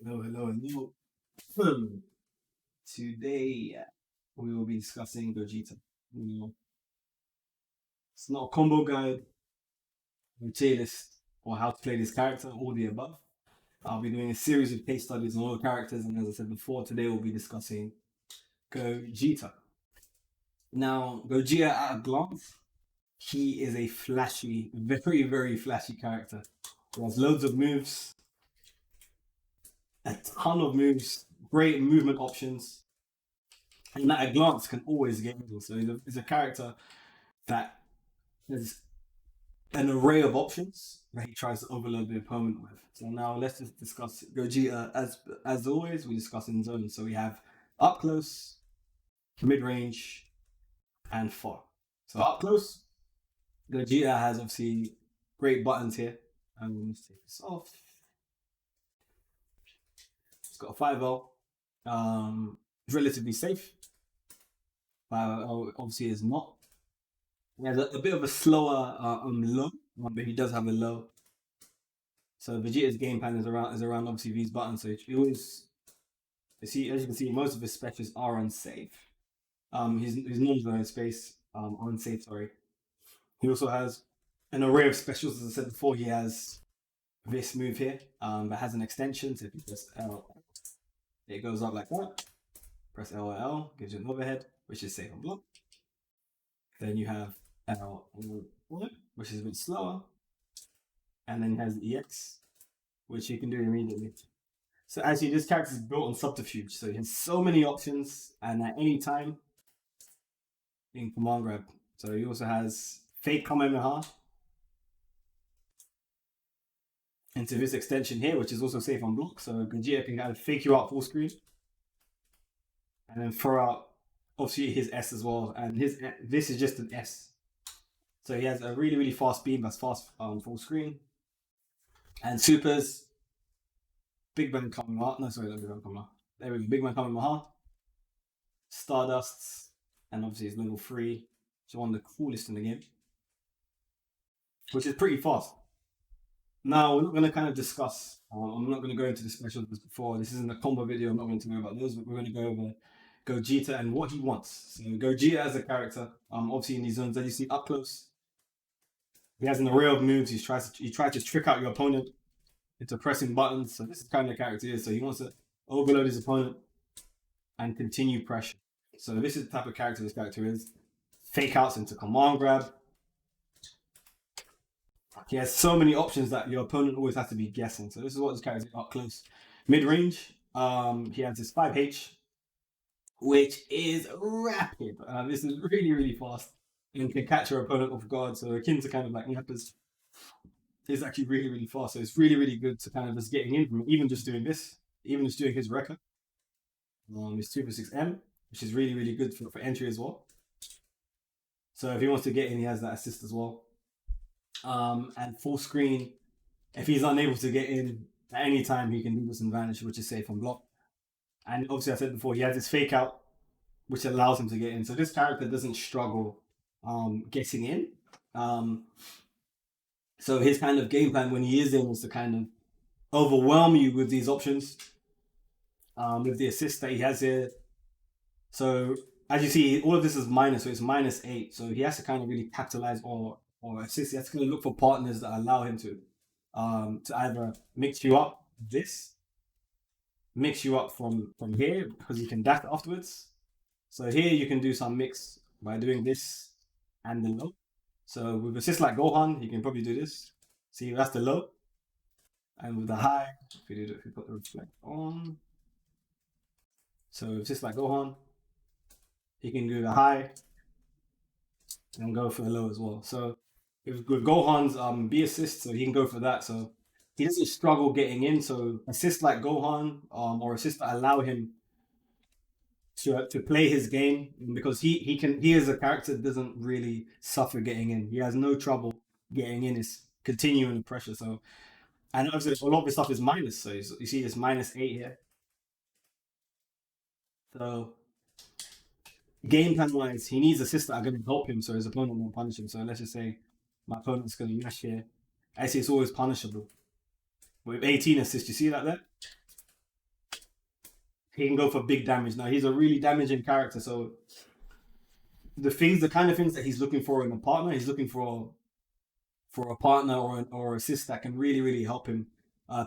Hello, hello, hello. Hmm. Today we will be discussing Gogeta. You know, it's not a combo guide, or tier list, or how to play this character, all the above. I'll be doing a series of case studies on all the characters, and as I said before, today we'll be discussing Gogeta. Now, Gogeta at a glance, he is a flashy, very, very flashy character. He has loads of moves, a ton of moves, great movement options, and at a glance can always get in. So he's a character that has an array of options that he tries to overload the opponent with. So now let's just discuss Gogeta. As always, we discuss in zones. So we have up close, mid range, and far. So up close, Gogeta has obviously great buttons here. Let's take this off. It's got a 5L. It's relatively safe, but obviously is not. He has a bit of a slower low, but he does have a low. So Vegeta's game plan is around obviously these buttons. So he always, as you can see, most of his specials are unsafe. His norms are in space, unsafe. Sorry. He also has an array of specials. As I said before, he has this move here that has an extension. So if you press L, it goes up like that. Press L or L, gives you an overhead, which is safe on block. Then you have L, which is a bit slower. And then he has EX, which you can do immediately. So actually, this character is built on subterfuge, so he has so many options, and at any time, you can command grab. So he also has fake Kamehameha into this extension here, which is also safe on block. So Gogeta can kind of fake you out full screen, and then throw out obviously his S as well, and this is just an S. So he has a really really fast beam that's fast full screen, and supers. Big Man Kamehameha. No, sorry, not Big Man Kamehameha. There we go. Big Man Kamehameha. Stardusts. And obviously his level 3. Which is one of the coolest in the game. Which is pretty fast. Now, we're not going to kind of discuss. I'm not going to go into the specials before. This isn't a combo video. I'm not going to go about those. But we're going to go over Gogeta and what he wants. So Gogeta as a character, obviously in these zones that you see up close, he has an array of moves. He tries to trick out your opponent into pressing buttons. So this is kind of the character he is. So he wants to overload his opponent and continue pressure. So this is the type of character this character is. Fake outs into command grab. He has so many options that your opponent always has to be guessing. So this is what this character is up close. Mid range, he has his 5H, which is rapid. This is really, really fast and can catch your opponent off guard. So akin to kind of like Nappers. Is actually really, really fast. So it's really, really good to kind of just getting in from even just doing this, even just doing his record. His 2 for 6M, which is really, really good for entry as well. So if he wants to get in, he has that assist as well. And full screen, if he's unable to get in at any time, he can do this and vanish, which is safe on block. And obviously, I said before, he has his fake out, which allows him to get in. So this character doesn't struggle getting in. So his kind of game plan when he is in is to kind of overwhelm you with these options, with the assist that he has here. So as you see, all of this is minus, so it's -8. So he has to kind of really capitalize or assist. He has to kind of look for partners that allow him to either mix you up mix you up from here because you can dash afterwards. So here you can do some mix by doing this and the low. So with assist like Gohan, you can probably do this. See, that's the low. And with the high, if you put the reflect on. So it's just like Gohan, he can do the high and go for the low as well. So with Gohan's B assist, so he can go for that. So he doesn't struggle getting in. So assist like Gohan, or assist that allow him to play his game because he as a character doesn't really suffer getting in. He has no trouble getting in. It's continuing the pressure. So and obviously a lot of his stuff is minus. So you see this -8 here. So game plan wise, he needs assists that are going to help him so his opponent won't punish him. So let's just say my opponent's going to mash here. I see it's always punishable. With 18 assists, you see that there? he can go for big damage. Now he's a really damaging character, so the kind of things that he's looking for in a partner, he's looking for a partner or assist that can really really help him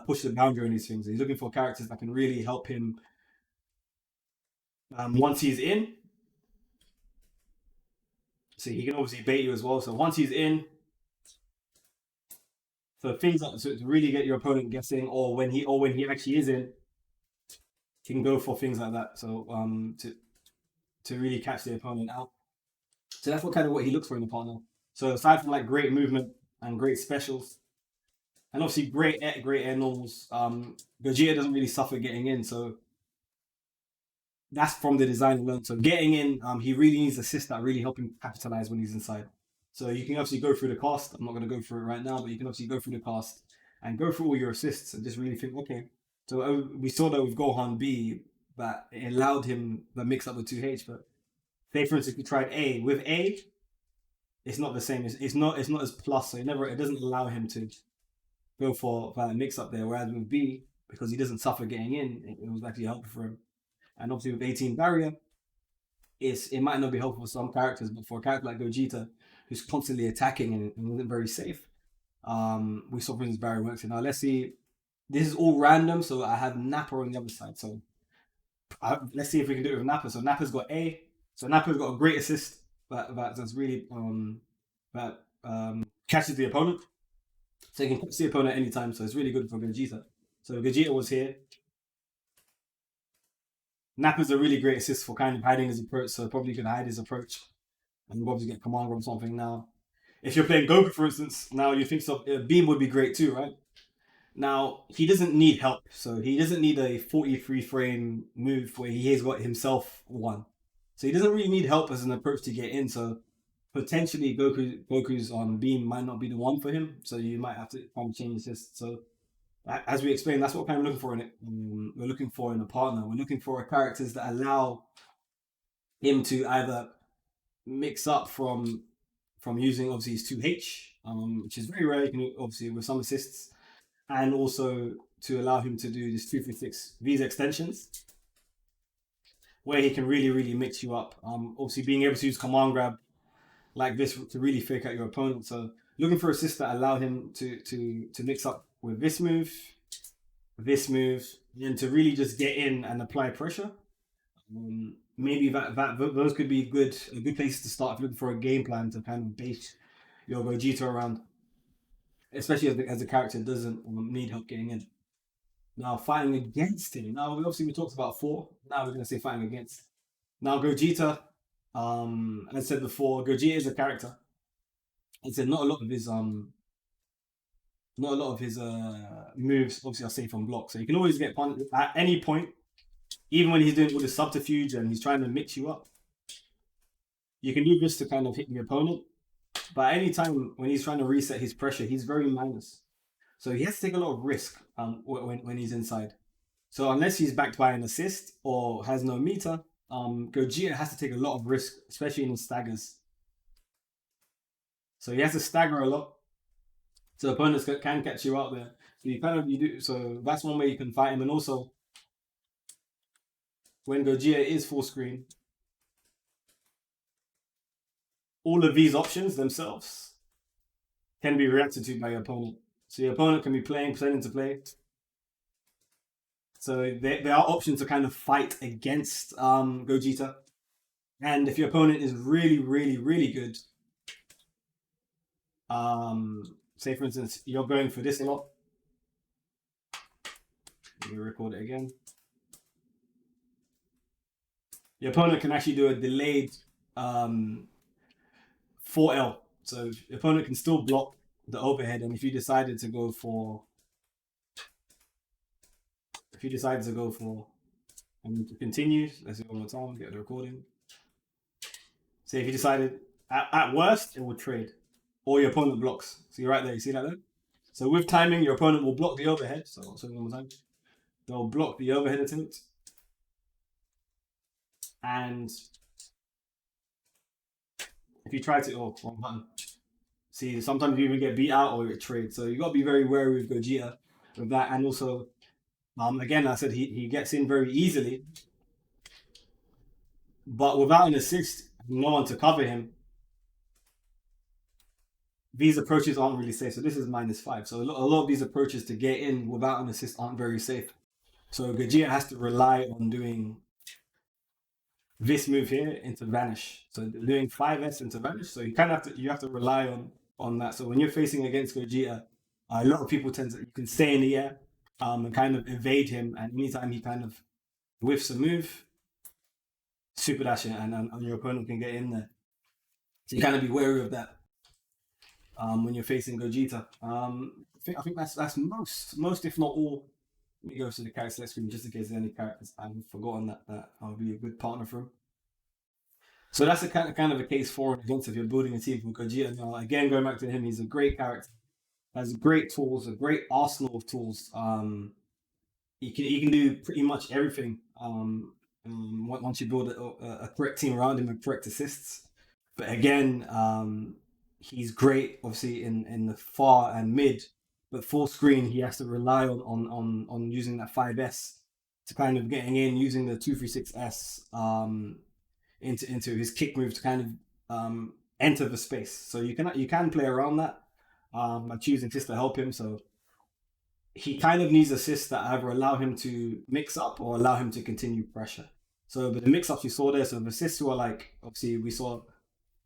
push the boundary on these things. He's looking for characters that can really help him once he's in. So he can obviously bait you as well. So once he's in, so things like, so to really get your opponent guessing, or when he actually is in, he can go for things like that. So to really catch the opponent out. So that's what he looks for in a partner. So aside from like great movement and great specials, and obviously great air normals, Gogeta doesn't really suffer getting in. So that's from the design alone. So getting in, he really needs assists that really help him capitalize when he's inside. So you can obviously go through the cast. I'm not going to go through it right now, but you can obviously go through the cast and go through all your assists and just really think, okay. So we saw that with Gohan B, that it allowed him the mix up with 2H. But say for instance, we tried A with A, it's not the same. It's not as plus. So it doesn't allow him to go for that mix up there. Whereas with B, because he doesn't suffer getting in, it was actually helpful for him. And obviously with 18 barrier, it might not be helpful for some characters, but for a character like Gogeta, who's constantly attacking and isn't very safe, we saw for instance barrier works. And now let's see. This is all random, so I have Nappa on the other side. So let's see if we can do it with Nappa. So Nappa's got A. So Nappa's got a great assist that's really that catches the opponent. So you can catch the opponent anytime. So it's really good for Gogeta. So Gogeta was here. Nappa's a really great assist for kind of hiding his approach, so probably could hide his approach and obviously get command or something now. If you're playing Goku, for instance, now you think so, Beam would be great too, right? Now, he doesn't need help, so he doesn't need a 43 frame move where he has got himself one. So he doesn't really need help as an approach to get in, so potentially Goku's Beam might not be the one for him, so you might have to kind of change this. So as we explained, that's what kind of looking for in it. We're looking for in a partner. We're looking for characters that allow him to either mix up from using obviously his 2H, which is very rare. You can obviously with some assists, and also to allow him to do this 236 V's extensions, where he can really really mix you up. Obviously being able to use command grab like this to really fake out your opponent. So looking for assists that allow him to mix up with this move, and to really just get in and apply pressure. Maybe those could be a good places to start if you're looking for a game plan to kind of base your Gogeta around, especially as the character doesn't need help getting in. Now fighting against him. Now we talked about 4. Now we're gonna say fighting against. Now Gogeta, as I said before, Gogeta is a character. I said not a lot of his moves obviously are safe on block. So you can always get punished at any point, even when he's doing all the subterfuge and he's trying to mix you up. You can do this to kind of hit the opponent, but any time when he's trying to reset his pressure, he's very minus. So he has to take a lot of risk when he's inside. So unless he's backed by an assist or has no meter, Gogeta has to take a lot of risk, especially in staggers. So he has to stagger a lot, so opponents can catch you out there. So so that's one way you can fight him. And also, when Gogeta is full screen, all of these options themselves can be reacted to by your opponent. So your opponent can be pretending to play. So there are options to kind of fight against Gogeta. And if your opponent is really, really, really good, say for instance, you're going for this a lot. Let me record it again. Your opponent can actually do a delayed 4L. So your opponent can still block the overhead, and if you decided to go for and to continue, let's do it one more time, get the recording. So if you decided at worst it will trade, or your opponent blocks. So you're right there, you see that there? So with timing, your opponent will block the overhead. So I'll show you one more time. They'll block the overhead attempt. And if you try to, wrong button. See, sometimes you even get beat out or it trades. So you got to be very wary with Gogeta with that. And also, Again, I said he gets in very easily, but without an assist, no one to cover him, these approaches aren't really safe. So this is -5. So a lot of these approaches to get in without an assist aren't very safe. So Gogeta has to rely on doing this move here into vanish. So doing 5S into vanish. So you have to rely on that. So when you're facing against Gogeta, a lot of people tend to you can stay in the air and kind of evade him. And anytime he kind of whiffs a move, super dash it, and your opponent can get in there. So you kind of be wary of that when you're facing Gogeta. I think that's most if not all. Let me go to the character select screen just in case there's any characters I've forgotten that I would be a good partner for. So that's a kind of a case for and against if you're building a team from Gogeta. Now, again, going back to him, he's a great character, has great tools, a great arsenal of tools. He can do pretty much everything. Once you build a correct team around him and correct assists, but again, he's great obviously in the far and mid, but full screen he has to rely on using that 5S to kind of getting in using the 236S into his kick move to kind of enter the space. So you can play around that by choosing assists to help him. So he kind of needs assists that either allow him to mix up or allow him to continue pressure. So, but the mix ups you saw there, so the assists were like obviously we saw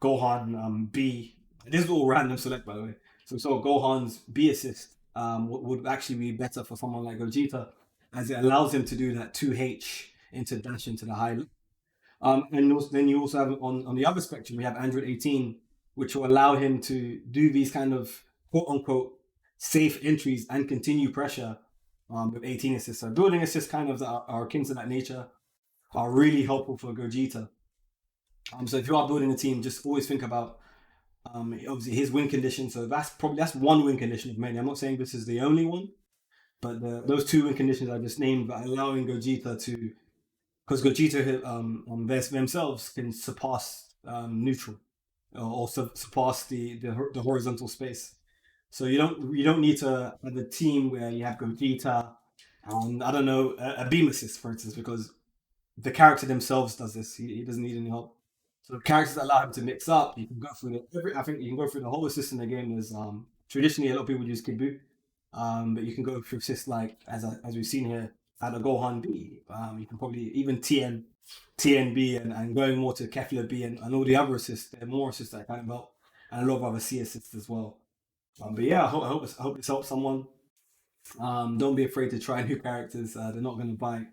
Gohan B. This is all random select by the way. So we saw Gohan's B assist would actually be better for someone like Gogeta, as it allows him to do that 2H into dash into the high. And also, then you also have on the other spectrum, we have Android 18, which will allow him to do these kind of quote unquote safe entries and continue pressure with 18 assists. So building assists kind of that are akin to that nature are really helpful for Gogeta. So if you are building a team, just always think about obviously his win condition. So that's one win condition of many. I'm not saying this is the only one, but those two win conditions I just named, but allowing Gogeta to, because Gogeta themselves can surpass neutral or surpass the horizontal space. So you don't need to have a team where you have Gogeta and I don't know a beam assist for instance, because the character themselves does this. He doesn't need any help. So the characters that allow him to mix up, you can go through I think you can go through the whole assist in the game. There's traditionally a lot of people use Kibu, but you can go through assists like as we've seen here at a Gohan B. You can probably even TNB and going more to Kefla B and all the other assists. There are more assists that kind of help, and a lot of other C assists as well. But yeah, I hope this helps someone. Don't be afraid to try new characters. They're not going to bite.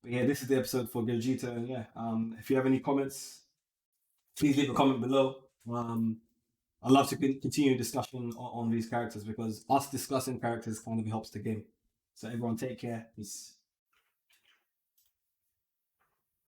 But yeah, this is the episode for Gogeta, and yeah, if you have any comments, please leave a comment below. I'd love to continue discussion on these characters because us discussing characters kind of helps the game. So everyone take care. Peace.